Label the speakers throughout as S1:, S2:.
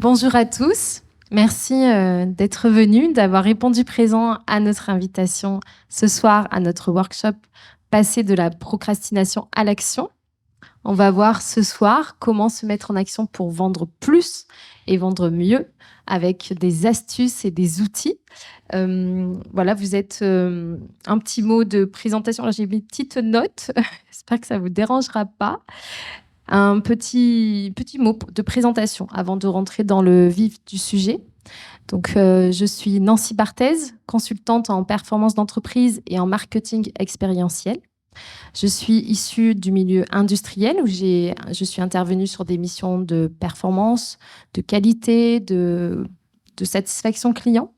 S1: Bonjour à tous. Merci d'être venus, d'avoir répondu présent à notre invitation ce soir à notre workshop Passer de la procrastination à l'action. On va voir ce soir comment se mettre en action pour vendre plus et vendre mieux avec des astuces et des outils. Voilà, vous êtes un petit mot de présentation. Alors, j'ai mis une petite note. J'espère que ça ne vous dérangera pas. Un petit mot de présentation avant de rentrer dans le vif du sujet. Donc, je suis Nancy Barthez, consultante en performance d'entreprise et en marketing expérientiel. Je suis issue du milieu industriel où je suis intervenue sur des missions de performance, de qualité, de satisfaction client.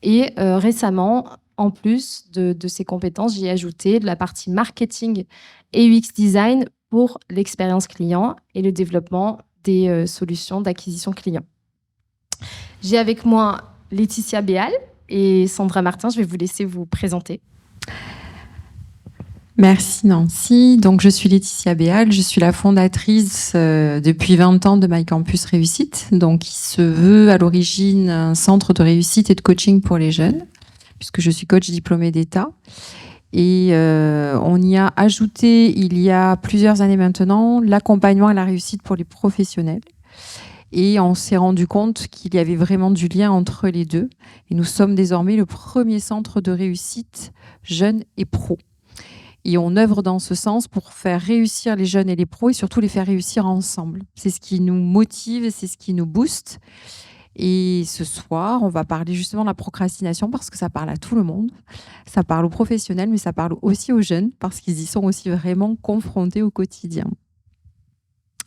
S1: Et récemment, en plus de ces compétences, j'ai ajouté de la partie marketing et UX design pour l'expérience client et le développement des solutions d'acquisition client. J'ai avec moi Laetitia Béal et Sandra Martin. Je vais vous laisser vous présenter.
S2: Merci Nancy. Donc, je suis Laetitia Béal. Je suis la fondatrice depuis 20 ans de My Campus Réussite, donc qui se veut à l'origine un centre de réussite et de coaching pour les jeunes, puisque je suis coach diplômée d'État. Et on y a ajouté, il y a plusieurs années maintenant, l'accompagnement à la réussite pour les professionnels. Et on s'est rendu compte qu'il y avait vraiment du lien entre les deux. Et nous sommes désormais le premier centre de réussite jeunes et pros. Et on œuvre dans ce sens pour faire réussir les jeunes et les pros et surtout les faire réussir ensemble. C'est ce qui nous motive, c'est ce qui nous booste. Et ce soir, on va parler justement de la procrastination parce que ça parle à tout le monde. Ça parle aux professionnels, mais ça parle aussi aux jeunes parce qu'ils y sont aussi vraiment confrontés au quotidien.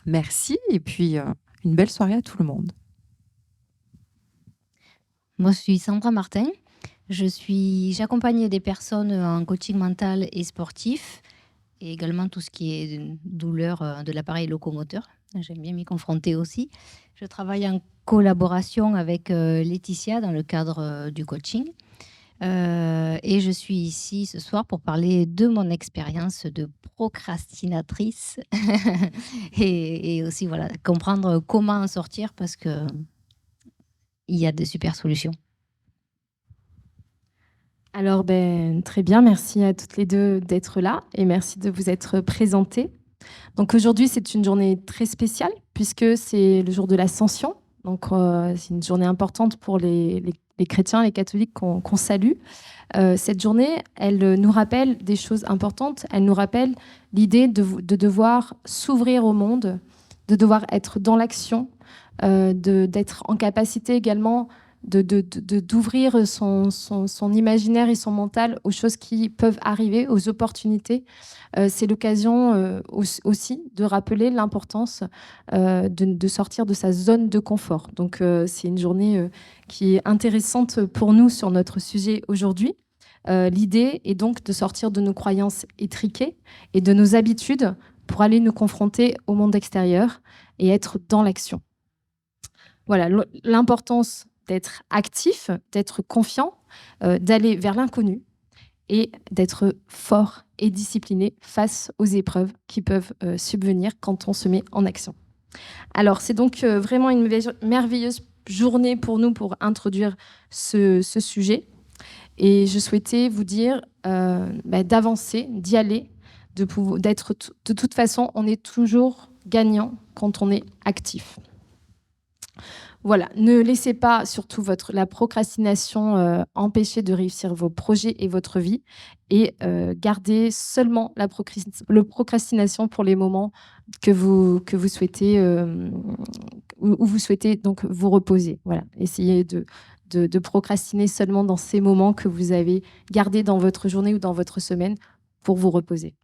S2: Merci et puis une belle soirée à tout le monde.
S3: Moi, je suis Sandra Martin. J'accompagne des personnes en coaching mental et sportif et également tout ce qui est douleur de l'appareil locomoteur. J'aime bien m'y confronter aussi. Je travaille en collaboration avec Laetitia dans le cadre du coaching. Et je suis ici ce soir pour parler de mon expérience de procrastinatrice et aussi voilà, comprendre comment en sortir parce qu'il y a de super solutions.
S1: Alors, très bien, merci à toutes les deux d'être là et merci de vous être présentées. Donc aujourd'hui, c'est une journée très spéciale puisque c'est le jour de l'Ascension. Donc c'est une journée importante pour les chrétiens, les catholiques qu'on salue. Cette journée, elle nous rappelle des choses importantes. Elle nous rappelle l'idée de devoir s'ouvrir au monde, de devoir être dans l'action, d'être en capacité également d'ouvrir son imaginaire et son mental aux choses qui peuvent arriver, aux opportunités. C'est l'occasion aussi de rappeler l'importance de sortir de sa zone de confort. Donc, c'est une journée qui est intéressante pour nous sur notre sujet aujourd'hui. L'idée est donc de sortir de nos croyances étriquées et de nos habitudes pour aller nous confronter au monde extérieur et être dans l'action. Voilà, l'importance d'être actif, d'être confiant, d'aller vers l'inconnu et d'être fort et discipliné face aux épreuves qui peuvent subvenir quand on se met en action. Alors, c'est donc vraiment une merveilleuse journée pour nous pour introduire ce sujet. Et je souhaitais vous dire d'avancer, d'y aller, de toute façon, on est toujours gagnant quand on est actif. Voilà, ne laissez pas surtout la procrastination empêcher de réussir vos projets et votre vie et gardez seulement la procrastination pour les moments que vous souhaitez où vous souhaitez donc vous reposer. Voilà, essayez de procrastiner seulement dans ces moments que vous avez gardés dans votre journée ou dans votre semaine pour vous reposer.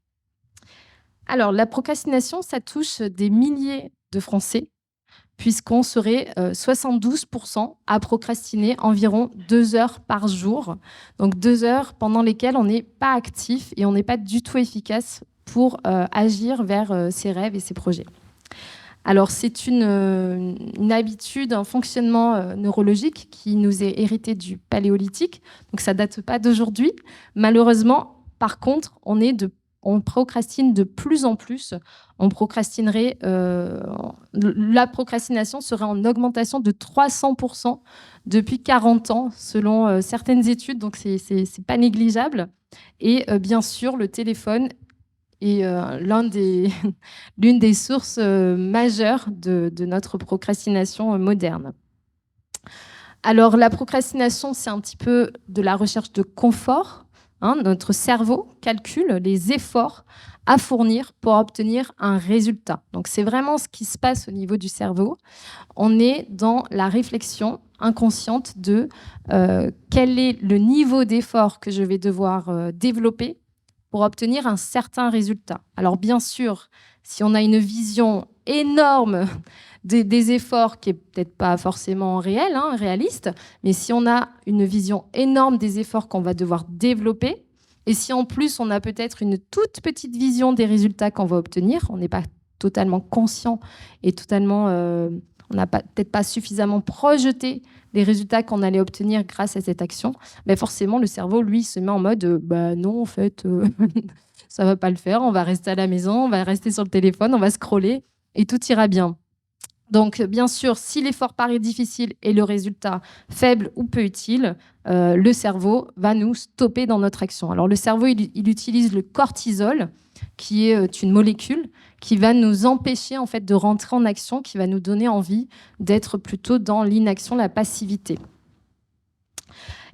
S1: Alors, la procrastination, ça touche des milliers de Français puisqu'on serait 72% à procrastiner environ 2 heures par jour. Donc 2 heures pendant lesquelles on n'est pas actif et on n'est pas du tout efficace pour agir vers ses rêves et ses projets. Alors c'est une habitude, un fonctionnement neurologique qui nous est hérité du paléolithique, donc ça date pas d'aujourd'hui. Malheureusement, par contre, on est de on procrastine de plus en plus. On procrastinerait, la procrastination serait en augmentation de 300% depuis 40 ans, selon certaines études, donc c'est pas négligeable. Et bien sûr, le téléphone est l'une des sources majeures de notre procrastination moderne. Alors, la procrastination, c'est un petit peu de la recherche de confort. Notre cerveau calcule les efforts à fournir pour obtenir un résultat. Donc, c'est vraiment ce qui se passe au niveau du cerveau. On est dans la réflexion inconsciente de quel est le niveau d'effort que je vais devoir développer pour obtenir un certain résultat. Alors, bien sûr, si on a une vision énorme des efforts qui est peut-être pas forcément réaliste, mais si on a une vision énorme des efforts qu'on va devoir développer, et si en plus on a peut-être une toute petite vision des résultats qu'on va obtenir, on n'est pas totalement conscient et totalement, on n'a peut-être pas suffisamment projeté les résultats qu'on allait obtenir grâce à cette action, mais forcément le cerveau, lui, se met en mode non, en fait, ça va pas le faire, on va rester à la maison, on va rester sur le téléphone, on va scroller et tout ira bien. Donc, bien sûr, si l'effort paraît difficile et le résultat faible ou peu utile, le cerveau va nous stopper dans notre action. Alors, le cerveau, il utilise le cortisol, qui est une molécule qui va nous empêcher en fait de rentrer en action, qui va nous donner envie d'être plutôt dans l'inaction, la passivité,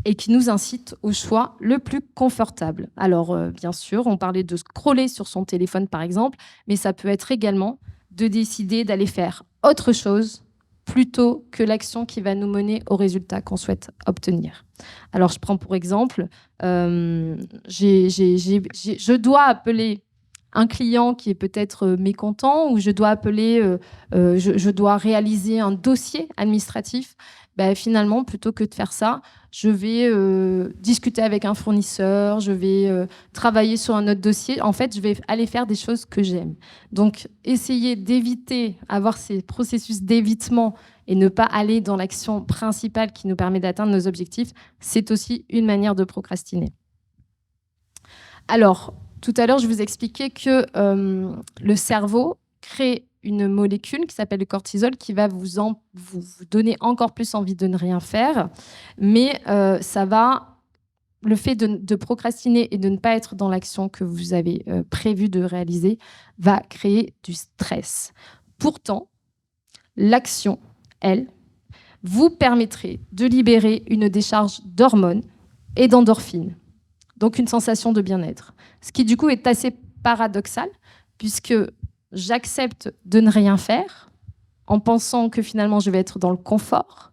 S1: et qui nous incite au choix le plus confortable. Alors, bien sûr, on parlait de scroller sur son téléphone, par exemple, mais ça peut être également de décider d'aller faire autre chose plutôt que l'action qui va nous mener au résultat qu'on souhaite obtenir. Alors, je prends pour exemple, je dois appeler un client qui est peut-être mécontent, ou je dois appeler, je dois réaliser un dossier administratif. Finalement, plutôt que de faire ça, je vais discuter avec un fournisseur, je vais travailler sur un autre dossier. En fait, je vais aller faire des choses que j'aime. Donc, essayer d'éviter, avoir ces processus d'évitement et ne pas aller dans l'action principale qui nous permet d'atteindre nos objectifs, c'est aussi une manière de procrastiner. Alors, tout à l'heure, je vous expliquais que le cerveau crée une molécule qui s'appelle le cortisol qui va vous donner encore plus envie de ne rien faire. Mais le fait de procrastiner et de ne pas être dans l'action que vous avez prévu de réaliser va créer du stress. Pourtant, l'action, elle, vous permettrait de libérer une décharge d'hormones et d'endorphines. Donc une sensation de bien-être. Ce qui du coup est assez paradoxal, puisque j'accepte de ne rien faire en pensant que finalement je vais être dans le confort,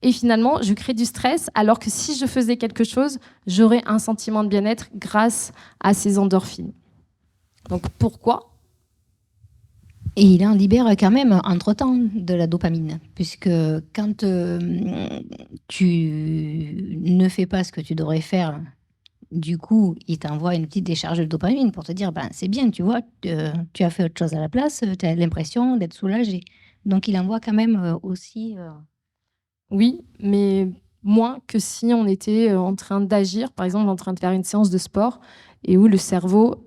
S1: et finalement je crée du stress, alors que si je faisais quelque chose, j'aurais un sentiment de bien-être grâce à ces endorphines. Donc pourquoi ?
S3: Et il en libère quand même entre-temps de la dopamine, puisque quand tu ne fais pas ce que tu devrais faire, du coup, il t'envoie une petite décharge de dopamine pour te dire c'est bien, tu vois, tu as fait autre chose à la place, tu as l'impression d'être soulagé. Donc, il envoie quand même aussi.
S1: Oui, mais moins que si on était en train d'agir, par exemple en train de faire une séance de sport, et où le cerveau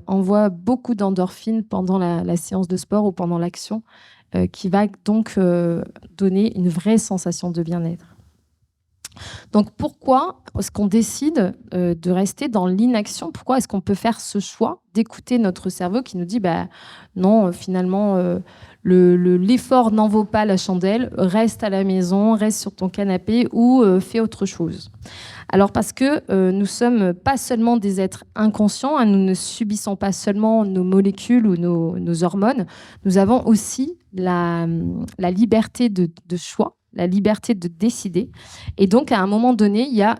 S1: envoie beaucoup d'endorphines pendant la séance de sport ou pendant l'action, qui va donc donner une vraie sensation de bien-être. Donc pourquoi est-ce qu'on décide de rester dans l'inaction ? Pourquoi est-ce qu'on peut faire ce choix d'écouter notre cerveau qui nous dit non, finalement, l'effort n'en vaut pas la chandelle, reste à la maison, reste sur ton canapé ou fais autre chose. Alors parce que nous ne sommes pas seulement des êtres inconscients, nous ne subissons pas seulement nos molécules ou nos hormones, nous avons aussi la liberté de choix, la liberté de décider. Et donc, à un moment donné, il y a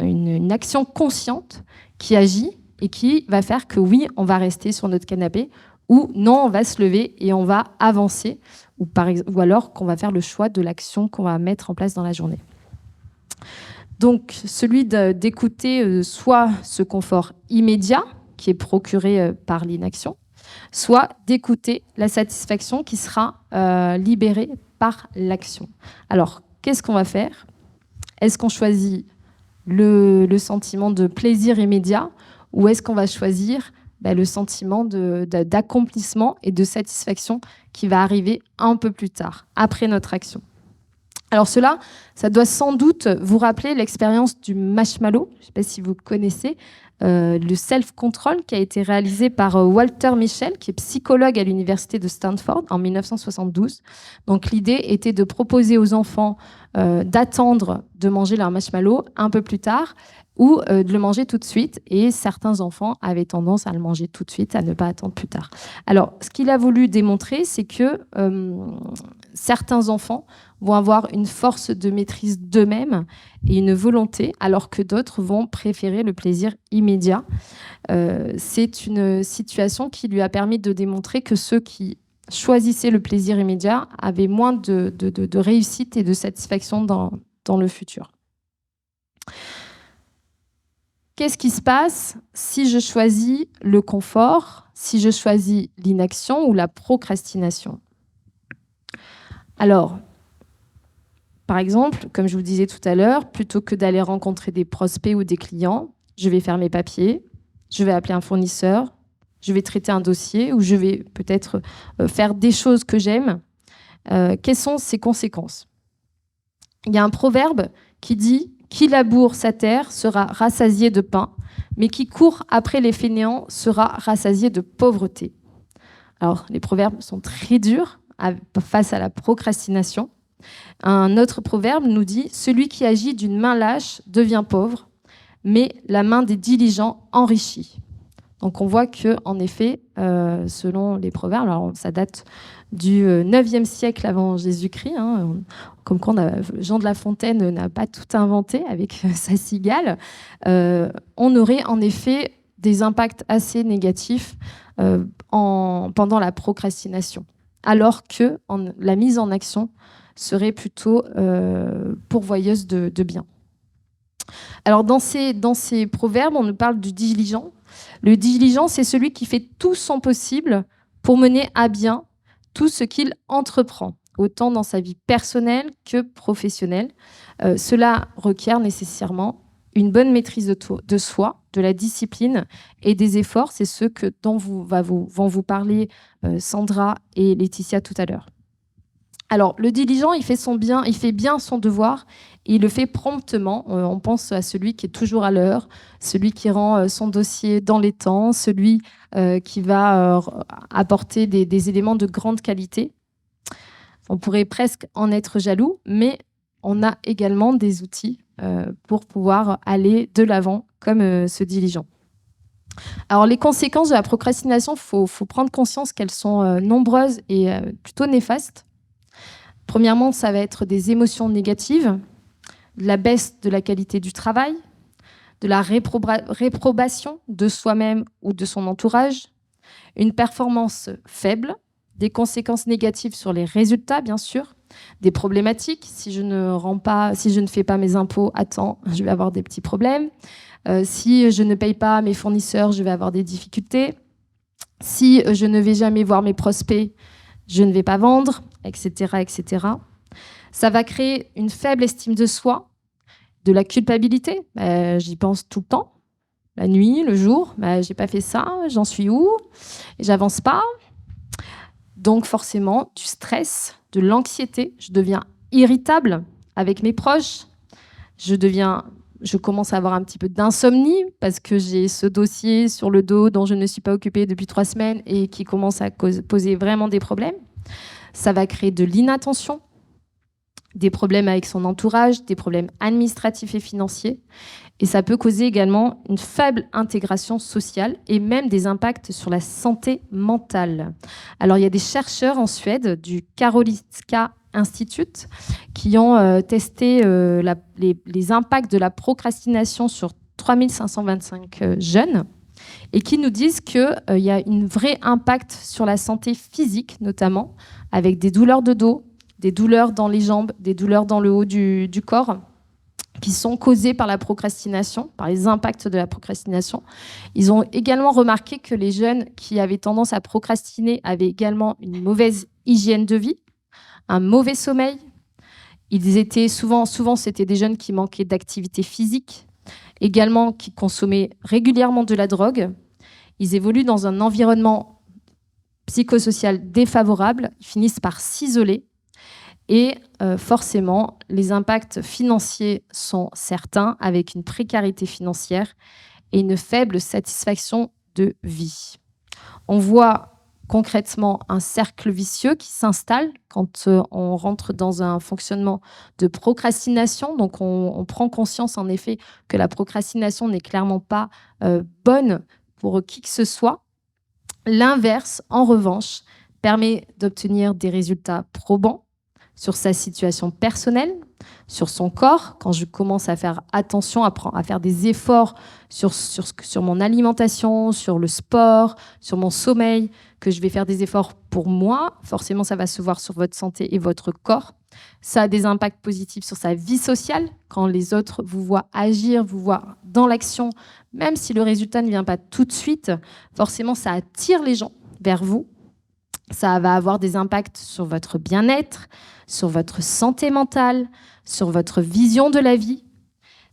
S1: une action consciente qui agit et qui va faire que oui, on va rester sur notre canapé, ou non, on va se lever et on va avancer, ou alors qu'on va faire le choix de l'action qu'on va mettre en place dans la journée. Donc, celui d'écouter soit ce confort immédiat qui est procuré par l'inaction, soit d'écouter la satisfaction qui sera libérée par l'action. Alors, qu'est-ce qu'on va faire ? Est-ce qu'on choisit le sentiment de plaisir immédiat, ou est-ce qu'on va choisir le sentiment d'accomplissement et de satisfaction qui va arriver un peu plus tard, après notre action. Alors ça doit sans doute vous rappeler l'expérience du marshmallow. Je ne sais pas si vous connaissez le self-control qui a été réalisé par Walter Mischel, qui est psychologue à l'université de Stanford en 1972. Donc l'idée était de proposer aux enfants d'attendre de manger leur marshmallow un peu plus tard ou de le manger tout de suite. Et certains enfants avaient tendance à le manger tout de suite, à ne pas attendre plus tard. Alors, ce qu'il a voulu démontrer, c'est que certains enfants vont avoir une force de maîtrise d'eux-mêmes et une volonté, alors que d'autres vont préférer le plaisir immédiat. C'est une situation qui lui a permis de démontrer que ceux qui choisissaient le plaisir immédiat avaient moins de réussite et de satisfaction dans le futur. Qu'est-ce qui se passe si je choisis le confort, si je choisis l'inaction ou la procrastination? Alors, par exemple, comme je vous disais tout à l'heure, plutôt que d'aller rencontrer des prospects ou des clients, je vais faire mes papiers, je vais appeler un fournisseur, je vais traiter un dossier ou je vais peut-être faire des choses que j'aime. Quelles sont ces conséquences? Il y a un proverbe qui dit « Qui laboure sa terre sera rassasié de pain, mais qui court après les fainéants sera rassasié de pauvreté. » Alors, les proverbes sont très durs face à la procrastination. Un autre proverbe nous dit « Celui qui agit d'une main lâche devient pauvre, mais la main des diligents enrichit. » Donc on voit qu'en effet, selon les proverbes, alors ça date du 9e siècle avant Jésus-Christ, comme quoi Jean de La Fontaine n'a pas tout inventé avec sa cigale, on aurait en effet des impacts assez négatifs pendant la procrastination, alors que la mise en action serait plutôt pourvoyeuse de biens. Alors dans ces proverbes, on nous parle du diligent. Le diligent, c'est celui qui fait tout son possible pour mener à bien tout ce qu'il entreprend, autant dans sa vie personnelle que professionnelle. Cela requiert nécessairement une bonne maîtrise de soi, de la discipline et des efforts. C'est ce dont vont vous parler Sandra et Laetitia tout à l'heure. Alors, le diligent, il fait bien son devoir et il le fait promptement. On pense à celui qui est toujours à l'heure, celui qui rend son dossier dans les temps, celui qui va apporter des éléments de grande qualité. On pourrait presque en être jaloux, mais on a également des outils pour pouvoir aller de l'avant comme ce diligent. Alors, les conséquences de la procrastination, faut prendre conscience qu'elles sont nombreuses et plutôt néfastes. Premièrement, ça va être des émotions négatives, de la baisse de la qualité du travail, de la réprobation de soi-même ou de son entourage, une performance faible, des conséquences négatives sur les résultats, bien sûr, des problématiques. Si je ne fais pas mes impôts à temps, je vais avoir des petits problèmes. Si je ne paye pas mes fournisseurs, je vais avoir des difficultés. Si je ne vais jamais voir mes prospects, je ne vais pas vendre, etc., etc. Ça va créer une faible estime de soi, de la culpabilité. J'y pense tout le temps, la nuit, le jour. J'ai pas fait ça, j'en suis où? J'avance pas. Donc forcément, du stress, de l'anxiété. Je deviens irritable avec mes proches. Je commence à avoir un petit peu d'insomnie parce que j'ai ce dossier sur le dos dont je ne suis pas occupée depuis 3 semaines et qui commence à poser vraiment des problèmes. Ça va créer de l'inattention, des problèmes avec son entourage, des problèmes administratifs et financiers. Et ça peut causer également une faible intégration sociale et même des impacts sur la santé mentale. Alors, il y a des chercheurs en Suède du Karolinska Institute qui ont testé les impacts de la procrastination sur 3525 jeunes et qui nous disent qu'il y a un vrai impact sur la santé physique, notamment, avec des douleurs de dos, des douleurs dans les jambes, des douleurs dans le haut du corps, qui sont causées par la procrastination, par les impacts de la procrastination. Ils ont également remarqué que les jeunes qui avaient tendance à procrastiner avaient également une mauvaise hygiène de vie, un mauvais sommeil. Ils étaient souvent c'était des jeunes qui manquaient d'activité physique. également qui consommaient régulièrement de la drogue. Ils évoluent dans un environnement psychosocial défavorable, ils finissent par s'isoler et forcément, les impacts financiers sont certains avec une précarité financière et une faible satisfaction de vie. On voit concrètement un cercle vicieux qui s'installe quand on rentre dans un fonctionnement de procrastination. Donc, on prend conscience en effet que la procrastination n'est clairement pas bonne pour qui que ce soit. L'inverse, en revanche, permet d'obtenir des résultats probants sur sa situation personnelle, sur son corps, quand je commence à faire attention, à faire des efforts sur mon alimentation, sur le sport, sur mon sommeil, que je vais faire des efforts pour moi, forcément ça va se voir sur votre santé et votre corps. Ça a des impacts positifs sur sa vie sociale, quand les autres vous voient agir, vous voient dans l'action, même si le résultat ne vient pas tout de suite, forcément ça attire les gens vers vous. Ça va avoir des impacts sur votre bien-être, sur votre santé mentale, sur votre vision de la vie.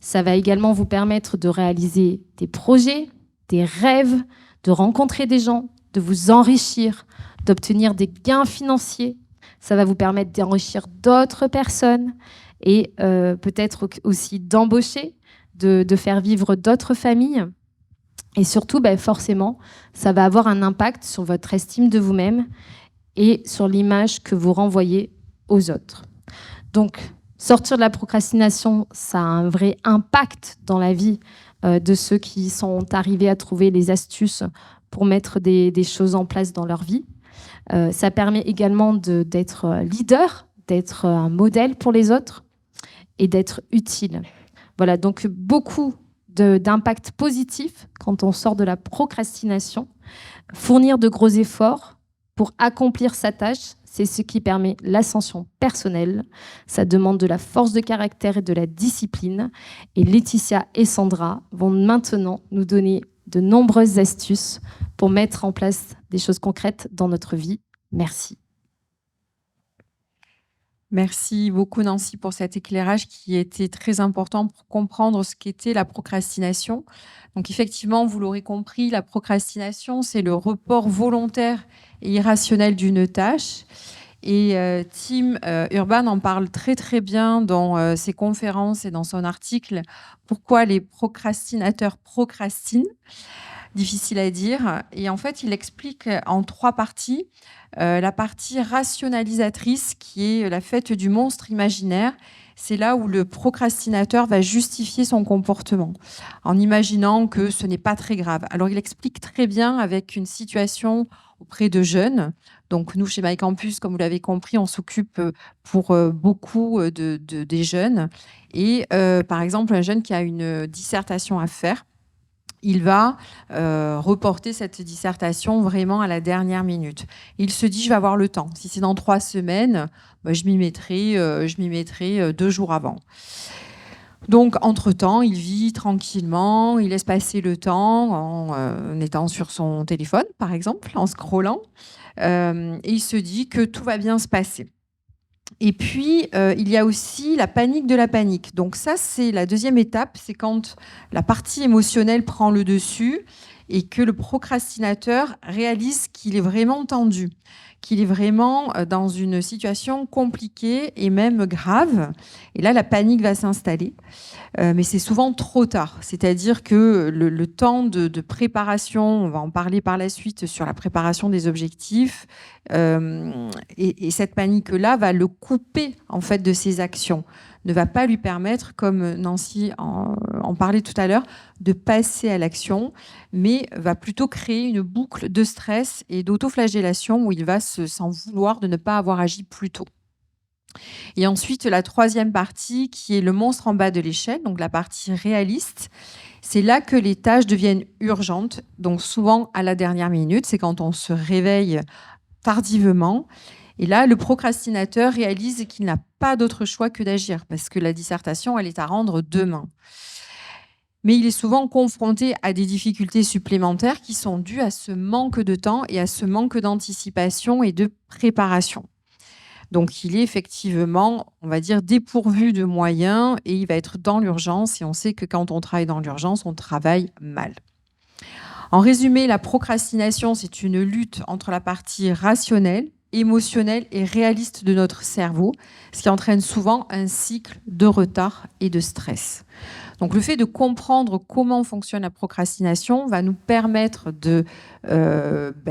S1: Ça va également vous permettre de réaliser des projets, des rêves, de rencontrer des gens, de vous enrichir, d'obtenir des gains financiers. Ça va vous permettre d'enrichir d'autres personnes et peut-être aussi d'embaucher, de faire vivre d'autres familles. Et surtout, forcément, ça va avoir un impact sur votre estime de vous-même et sur l'image que vous renvoyez aux autres. Donc, sortir de la procrastination, ça a un vrai impact dans la vie de ceux qui sont arrivés à trouver les astuces pour mettre des choses en place dans leur vie. Ça permet également d'être leader, d'être un modèle pour les autres et d'être utile. Voilà, donc beaucoup d'impact positif quand on sort de la procrastination. Fournir de gros efforts pour accomplir sa tâche, c'est ce qui permet l'ascension personnelle. Ça demande de la force de caractère et de la discipline. Et Laetitia et Sandra vont maintenant nous donner de nombreuses astuces pour mettre en place des choses concrètes dans notre vie. Merci.
S2: Merci beaucoup Nancy pour cet éclairage qui était très important pour comprendre ce qu'était la procrastination. Donc effectivement, vous l'aurez compris, la procrastination, c'est le report volontaire et irrationnel d'une tâche. Et Tim Urban en parle très très bien dans ses conférences et dans son article « Pourquoi les procrastinateurs procrastinent ?» Difficile à dire. Et en fait, il explique en 3 parties. La partie rationalisatrice, qui est la fête du monstre imaginaire, c'est là où le procrastinateur va justifier son comportement en imaginant que ce n'est pas très grave. Alors, il explique très bien avec une situation auprès de jeunes. Donc, nous, chez MyCampus, comme vous l'avez compris, on s'occupe pour beaucoup des jeunes. Et par exemple, un jeune qui a une dissertation à faire, il va reporter cette dissertation vraiment à la dernière minute. Il se dit, je vais avoir le temps. Si c'est dans 3 semaines, je m'y mettrai 2 jours avant. Donc, entre-temps, il vit tranquillement, il laisse passer le temps en étant sur son téléphone, par exemple, en scrollant. Et il se dit que tout va bien se passer. Et puis, il y a aussi la panique de la panique. Donc ça, c'est la deuxième étape, c'est quand la partie émotionnelle prend le dessus et que le procrastinateur réalise qu'il est vraiment tendu, qu'il est vraiment dans une situation compliquée et même grave. Et là, la panique va s'installer. Mais c'est souvent trop tard. C'est-à-dire que le temps de préparation, on va en parler par la suite sur la préparation des objectifs, et cette panique-là va le couper en fait de ses actions, ne va pas lui permettre, comme Nancy en parlait tout à l'heure, de passer à l'action, mais va plutôt créer une boucle de stress et d'autoflagellation où il va s'en vouloir de ne pas avoir agi plus tôt. Et ensuite, la troisième partie, qui est le monstre en bas de l'échelle, donc la partie réaliste, c'est là que les tâches deviennent urgentes, donc souvent à la dernière minute, c'est quand on se réveille tardivement. Et là, le procrastinateur réalise qu'il n'a pas d'autre choix que d'agir, parce que la dissertation, elle est à rendre demain. Mais il est souvent confronté à des difficultés supplémentaires qui sont dues à ce manque de temps et à ce manque d'anticipation et de préparation. Donc, il est effectivement, on va dire, dépourvu de moyens et il va être dans l'urgence. Et on sait que quand on travaille dans l'urgence, on travaille mal. En résumé, la procrastination, c'est une lutte entre la partie rationnelle, émotionnelle et réaliste de notre cerveau, ce qui entraîne souvent un cycle de retard et de stress. Donc, le fait de comprendre comment fonctionne la procrastination va nous permettre de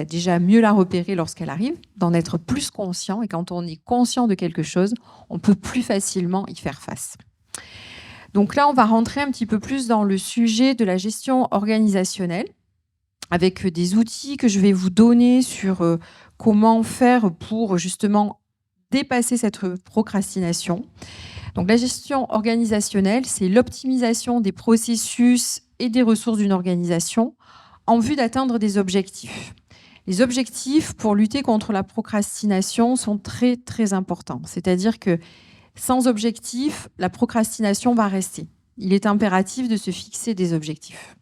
S2: déjà mieux la repérer lorsqu'elle arrive, d'en être plus conscient. Et quand on est conscient de quelque chose, on peut plus facilement y faire face. Donc là, on va rentrer un petit peu plus dans le sujet de la gestion organisationnelle, avec des outils que je vais vous donner sur comment faire pour justement dépasser cette procrastination. Donc, la gestion organisationnelle, c'est l'optimisation des processus et des ressources d'une organisation en vue d'atteindre des objectifs. Les objectifs pour lutter contre la procrastination sont très, très importants. C'est-à-dire que sans objectif, la procrastination va rester. Il est impératif de se fixer des objectifs.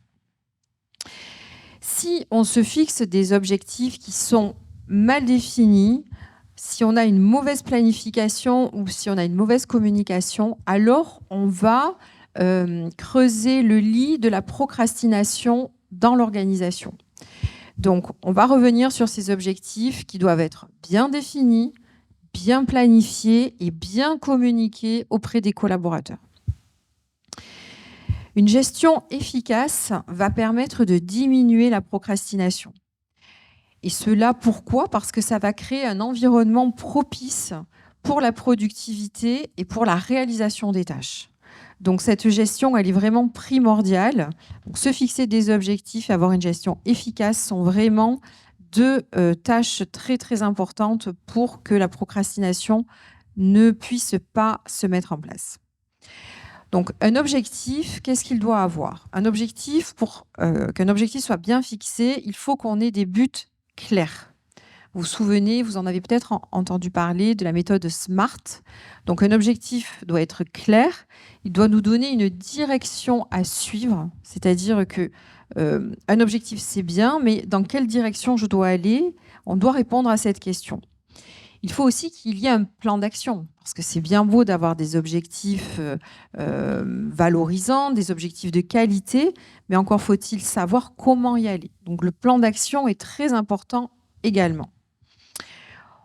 S2: Si on se fixe des objectifs qui sont mal définis, si on a une mauvaise planification ou si on a une mauvaise communication, alors on va creuser le lit de la procrastination dans l'organisation. Donc, on va revenir sur ces objectifs qui doivent être bien définis, bien planifiés et bien communiqués auprès des collaborateurs. Une gestion efficace va permettre de diminuer la procrastination. Et cela, pourquoi ? Parce que ça va créer un environnement propice pour la productivité et pour la réalisation des tâches. Donc, cette gestion, elle est vraiment primordiale. Donc, se fixer des objectifs et avoir une gestion efficace sont vraiment deux tâches très, très importantes pour que la procrastination ne puisse pas se mettre en place. Donc, un objectif, qu'est-ce qu'il doit avoir ? Un objectif, pour qu'un objectif soit bien fixé, il faut qu'on ait des buts clairs. Vous vous souvenez, vous en avez peut-être entendu parler de la méthode SMART. Donc, un objectif doit être clair, il doit nous donner une direction à suivre, c'est-à-dire que un objectif, c'est bien, mais dans quelle direction je dois aller ? On doit répondre à cette question. Il faut aussi qu'il y ait un plan d'action, parce que c'est bien beau d'avoir des objectifs valorisants, des objectifs de qualité, mais encore faut-il savoir comment y aller. Donc le plan d'action est très important également.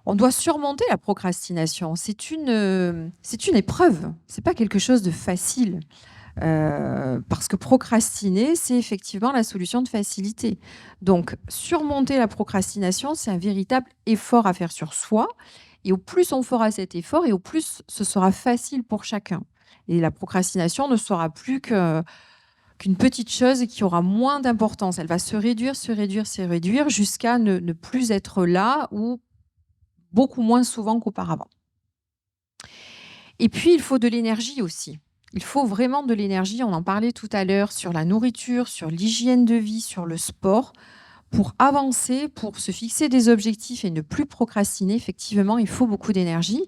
S2: On doit surmonter la procrastination. C'est une épreuve, ce n'est pas quelque chose de facile. Parce que procrastiner, c'est effectivement la solution de facilité. Donc, surmonter la procrastination, c'est un véritable effort à faire sur soi. Et au plus on fera cet effort, et au plus ce sera facile pour chacun. Et la procrastination ne sera plus qu'une petite chose qui aura moins d'importance. Elle va se réduire jusqu'à ne plus être là ou beaucoup moins souvent qu'auparavant. Et puis, il faut de l'énergie aussi. Il faut vraiment de l'énergie, on en parlait tout à l'heure, sur la nourriture, sur l'hygiène de vie, sur le sport. Pour avancer, pour se fixer des objectifs et ne plus procrastiner, effectivement, il faut beaucoup d'énergie.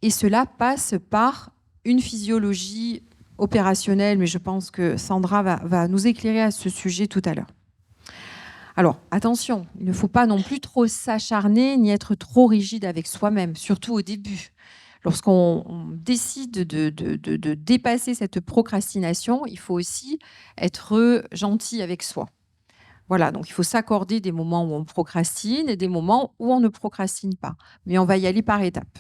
S2: Et cela passe par une physiologie opérationnelle, mais je pense que Sandra va nous éclairer à ce sujet tout à l'heure. Alors, attention, il ne faut pas non plus trop s'acharner ni être trop rigide avec soi-même, surtout au début. Lorsqu'on décide de dépasser cette procrastination, il faut aussi être gentil avec soi. Voilà, donc il faut s'accorder des moments où on procrastine et des moments où on ne procrastine pas. Mais on va y aller par étapes.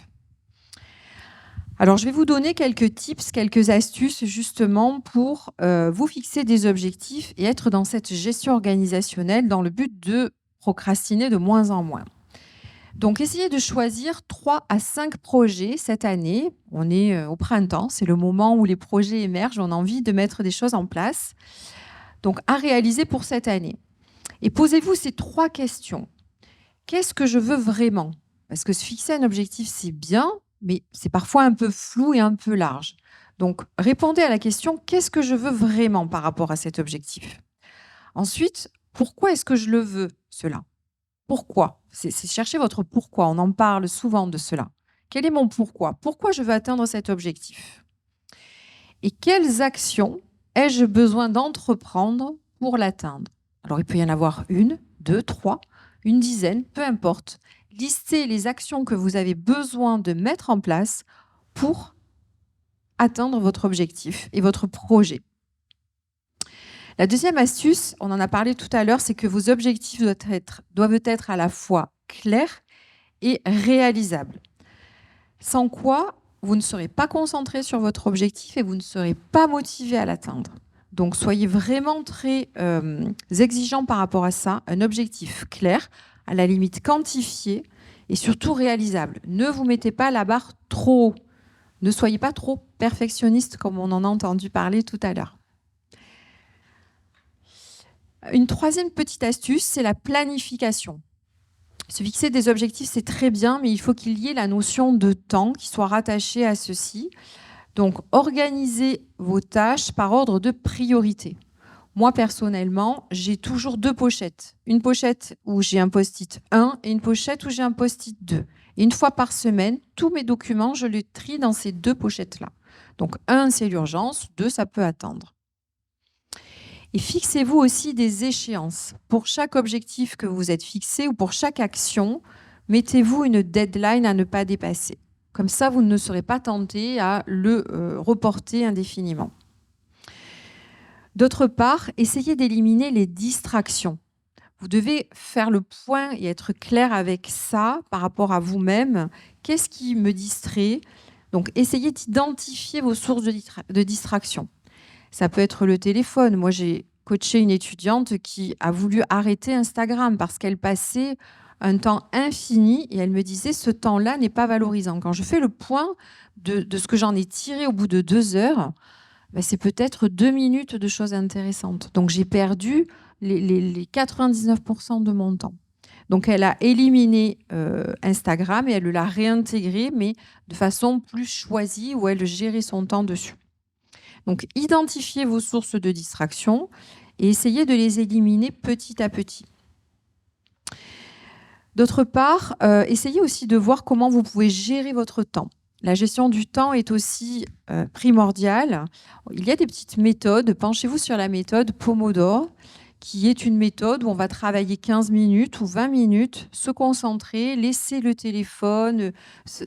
S2: Alors, je vais vous donner quelques tips, quelques astuces justement pour vous fixer des objectifs et être dans cette gestion organisationnelle dans le but de procrastiner de moins en moins. Donc, essayez de choisir 3 à 5 projets cette année. On est au printemps, c'est le moment où les projets émergent, on a envie de mettre des choses en place. Donc, à réaliser pour cette année. Et posez-vous ces 3 questions. Qu'est-ce que je veux vraiment ? Parce que se fixer un objectif, c'est bien, mais c'est parfois un peu flou et un peu large. Donc, répondez à la question « Qu'est-ce que je veux vraiment par rapport à cet objectif ?» Ensuite, pourquoi est-ce que je le veux, cela ? Pourquoi ? C'est chercher votre pourquoi. On en parle souvent de cela. Quel est mon pourquoi ? Pourquoi je veux atteindre cet objectif ? Et quelles actions ai-je besoin d'entreprendre pour l'atteindre ? Alors, il peut y en avoir 1, 2, 3, une dizaine, peu importe. listez les actions que vous avez besoin de mettre en place pour atteindre votre objectif et votre projet. La deuxième astuce, on en a parlé tout à l'heure, c'est que vos objectifs doivent être à la fois clairs et réalisables. Sans quoi, vous ne serez pas concentré sur votre objectif et vous ne serez pas motivé à l'atteindre. Donc, soyez vraiment très exigeants par rapport à ça. Un objectif clair, à la limite quantifié et surtout réalisable. Ne vous mettez pas la barre trop haut. Ne soyez pas trop perfectionniste comme on en a entendu parler tout à l'heure. Une troisième petite astuce, c'est la planification. Se fixer des objectifs, c'est très bien, mais il faut qu'il y ait la notion de temps qui soit rattachée à ceci. Donc, organisez vos tâches par ordre de priorité. Moi, personnellement, j'ai toujours 2 pochettes. Une pochette où j'ai un post-it 1 et une pochette où j'ai un post-it 2. Et une fois par semaine, tous mes documents, je les trie dans ces 2 pochettes-là. Donc, 1, c'est l'urgence, 2, ça peut attendre. Et fixez-vous aussi des échéances. Pour chaque objectif que vous êtes fixé ou pour chaque action, mettez-vous une deadline à ne pas dépasser. Comme ça, vous ne serez pas tenté à le reporter indéfiniment. D'autre part, essayez d'éliminer les distractions. Vous devez faire le point et être clair avec ça par rapport à vous-même. Qu'est-ce qui me distrait? Donc, essayez d'identifier vos sources de distraction. Ça peut être le téléphone. Moi, j'ai coaché une étudiante qui a voulu arrêter Instagram parce qu'elle passait un temps infini et elle me disait ce temps-là n'est pas valorisant. Quand je fais le point de ce que j'en ai tiré au bout de 2 heures, ben c'est peut-être 2 minutes de choses intéressantes. Donc, j'ai perdu les 99% de mon temps. Donc, elle a éliminé Instagram et elle l'a réintégré, mais de façon plus choisie où elle gérait son temps dessus. Donc, identifiez vos sources de distraction et essayez de les éliminer petit à petit. D'autre part, essayez aussi de voir comment vous pouvez gérer votre temps. La gestion du temps est aussi primordiale. Il y a des petites méthodes. Penchez-vous sur la méthode Pomodoro, qui est une méthode où on va travailler 15 minutes ou 20 minutes, se concentrer, laisser le téléphone,